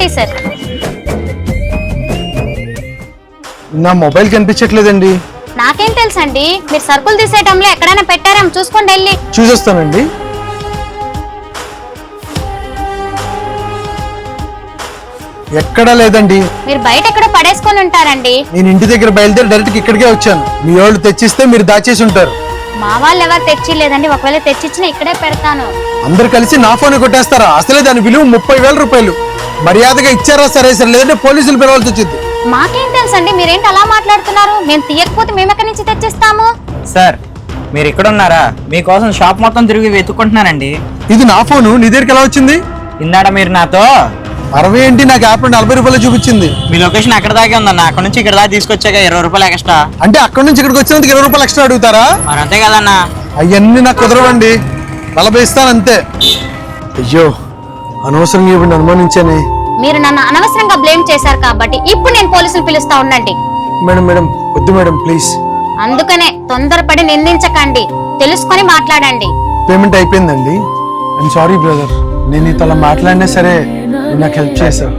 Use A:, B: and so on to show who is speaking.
A: ఏంటి సార్?
B: నా మొబైల్ కనిపించట్లేదండి.
A: నాకేం తెలుసండి, మీరు సరుకులు తీసే టైంలో ఎక్కడైనా పెట్టారేమో చూసుకోండి వెళ్ళి.
B: చూసొస్తానండి. ఎక్కడా లేదండి.
A: మీరు బయట ఎక్కడ పడేసుకొని ఉంటారండి.
B: నేను ఇంటి దగ్గర బయలుదేరి డైరెక్ట్ ఇక్కడికే వచ్చాను. మీ వాళ్ళు తెచ్చిస్తే మీరు దాచేసి ఉంటారు.
A: మా వాళ్ళు ఎవరు తెచ్చి లేదండి, ఒకవేళ తెచ్చిచ్చినా ఇక్కడే పెడతాను.
B: అందరు కలిసి నా ఫోన్ కొట్టేస్తారా? అసలే దాని విలువ 30,000 రూపాయలు. మర్యాదగా ఇచ్చారా సరే సరే, లేదంటే పోలీసులు పిలవాల్సి వచ్చింది.
A: మాకేం తెలుసండి, మీరేంటి అలా మాట్లాడుతున్నారు? మేము తీయకపోతే మేము ఎక్కడి నుంచి తెచ్చిస్తాము?
C: సార్ మీరు ఇక్కడ ఉన్నారా? మీకోసం షాప్ మొత్తం తిరిగి వెతుక్కుంటున్నానండి.
B: ఇది నా ఫోను, నీ దగ్గరికి ఎలా వచ్చింది?
C: ఇందాడ మీరు నాతో
B: 60 ఏంటి, నాకు యాప్ 40 రూపాయలు చూపించింది.
C: మీ లొకేషన్ అక్కడ దాకే ఉందన్న, అక్కడ నుంచి ఇక్కడ దాకా తీసుకొచ్చాక 20 రూపాయలు ఎక్స్ట్రా.
B: అంటే అక్కడ నుంచి ఇక్కడికి వచ్చినందుకు 20 రూపాయలు ఎక్స్ట్రా అడుగుతారా?
C: మరి అంతే కదన్నా.
B: అవన్నీ నాకు కుదరవండి, 40 ఇస్తాను అంతే. అయ్యో, అనవసరంగా ఇప్పుడు అనుమానించానే.
A: మీరు నన్ను అనవసరంగా బ్లేమ్ చేశారు కాబట్టి ఇప్పుడు నేను పోలీసులు పిలుస్తా ఉండండి.
B: మేడం మేడం వద్దు మేడం ప్లీజ్.
A: అందుకనే తొందరపడి నిందించకండి, తెలుసుకొని మాట్లాడండి.
B: పేమెంట్ అయిపోయిందండి. ఐఎమ్ సారీ బ్రదర్, నేను నీతో అలా మాట్లాడినా సరే నువ్వు నాకు హెల్ప్ చేశావు.